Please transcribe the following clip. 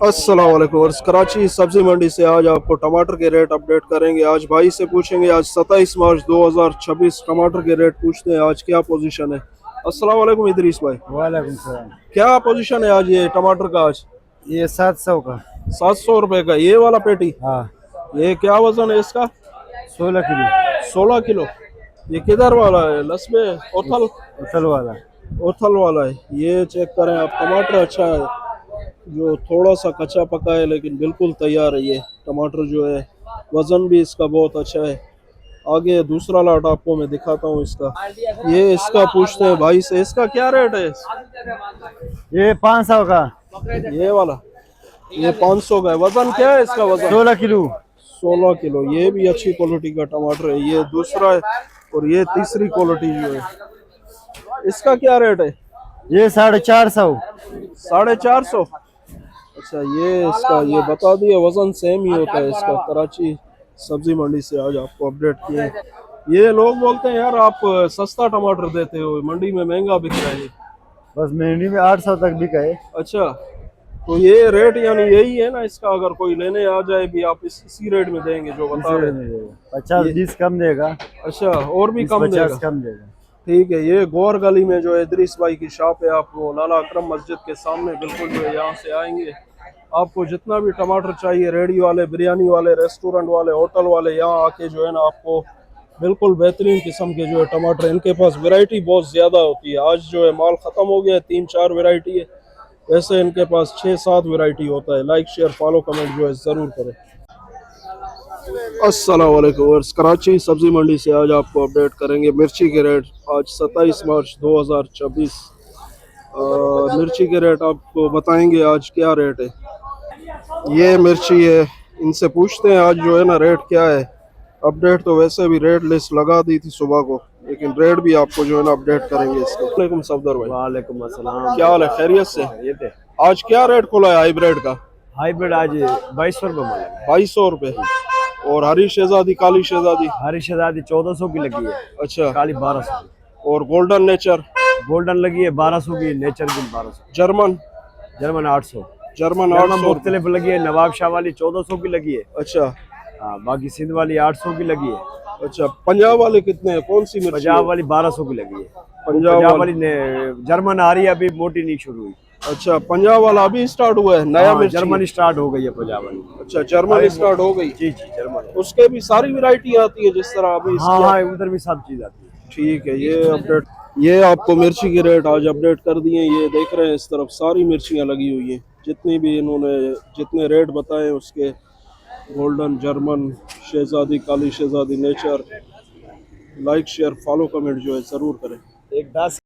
अस्सलाम वालेकुम। और कराची सब्जी मंडी से आज आपको टमाटर के रेट अपडेट करेंगे। आज भाई से पूछेंगे, आज 27 मार्च 2026 टमाटर के रेट पूछते हैं आज क्या पोजीशन है। अस्सलाम वालेकुम इदरीस भाई, वालेकुम सलाम। क्या पोजीशन है आज ये टमाटर का? आज ये 700 का। 700 रुपए का ये वाला पेटी। हाँ, ये क्या वजन है इसका? 16 किलो। 16 किलो। ये किधर वाला है? लस्बे ओथल? उसल वाला। ओथल वाला है। ये चेक करें आप, टमाटर अच्छा है, जो थोड़ा सा कच्चा पका है लेकिन बिल्कुल तैयार है। ये टमाटर जो है वजन भी इसका बहुत अच्छा है। आगे दूसरा लाट आपको मैं दिखाता हूँ इसका। ये इसका पूछते हैं भाई से, इसका क्या रेट है? ये 500 का। ये वाला ये 500 का है। वजन क्या है इसका? वजन 16 किलो। 16 किलो। ये भी अच्छी क्वालिटी का टमाटर है। ये दूसरा है और ये तीसरी क्वालिटी जो है। इसका क्या रेट है? ये 450। 450। अच्छा, ये इसका ये बता दिया, वजन सेम ही होता है इसका। कराची सब्जी मंडी से आज आपको अपडेट किए। ये लोग बोलते हैं यार आप सस्ता टमाटर देते हो, मंडी में महंगा बिक रहा है। बस मंडी में 800 तक बिका है। अच्छा, तो ये रेट यानी यही है ना इसका? अगर कोई लेने आ जाए भी आप इसी रेट में देंगे जो बता रहे हैं? 50-20 कम देगा। अच्छा, और भी कम 50 देगा? कम देगा। ठीक है। ये गौर गली में जो है इदरीस भाई की शॉप है, आप वो लाला अकरम मस्जिद के सामने बिल्कुल जो है यहाँ से आएंगे, आपको जितना भी टमाटर चाहिए, रेडी वाले, बिरयानी वाले, रेस्टोरेंट वाले, होटल वाले, यहाँ आके जो है ना आपको बिल्कुल बेहतरीन किस्म के जो है टमाटर, इनके पास वैरायटी बहुत ज़्यादा होती है। आज जो है माल ख़त्म हो गया है, 3-4 वैरायटी है, वैसे इनके पास 6-7 वैरायटी होता है। लाइक शेयर फॉलो कमेंट जो है ज़रूर करें। अस्सलाम वालेकुम। और कराची सब्जी मंडी से आज आपको अपडेट करेंगे मिर्ची के रेट। आज 27 मार्च 2026 मिर्ची के रेट आपको बताएंगे आज क्या रेट है। ये मिर्ची है, इनसे पूछते हैं आज जो है ना रेट क्या है। अपडेट तो वैसे भी रेट लिस्ट लगा दी थी सुबह को, लेकिन रेट भी आपको जो है ना अपडेट करेंगे इसके। वालेकुम सफदर भाई, वालेकुम अस्सलाम। क्या हाल है? खैरियत से? ये थे आज क्या रेट खुला है हाइब्रिड का? हाइब्रिड आज 2200 रुपये मिला। 2200 रुपये। और हरी शहजादी, काली शहजादी? हरी शहजादी 1400 की लगी है। अच्छा। काली 1200 की। और गोल्डन नेचर? गोल्डन लगी है 1200 की। नेचर भी 1200। जर्मन? जर्मन 800। जर्मन जर्मन 800 मुख्तलिफ लगी है। नवाब शाह वाली 1400 की लगी है। अच्छा। हाँ, बाकी सिंध वाली 800 की लगी है। अच्छा, पंजाब वाले कितने हैं? कौन सी मिर्ची पंजाब है? वाली 1200 की लगी है। पंजाब पंजाब वाली। वाली जर्मन आ रही है, अभी मोटी नहीं शुरू हुई। अच्छा, पंजाब वाला अभी स्टार्ट हुआ है नया हाँ, मिर्ची? जर्मन स्टार्ट हो गई है पंजाब वाली। अच्छा, जर्मन स्टार्ट हो गई। जी जी, जर्मन। उसके भी सारी वैरायटी आती है जिस तरह अभी हाँ इसकी? हाँ, उधर भी सब चीज आती है। ठीक है। ये अपडेट, ये आपको मिर्ची के रेट आज अपडेट कर दिए। ये देख रहे हैं इस तरफ सारी मिर्चियाँ लगी हुई हैं, जितनी भी इन्होंने जितने रेट बताए उसके। गोल्डन, जर्मन, शहजादी, काली शहजादी, nature. Like share follow comment जो है ज़रूर करें। एक 10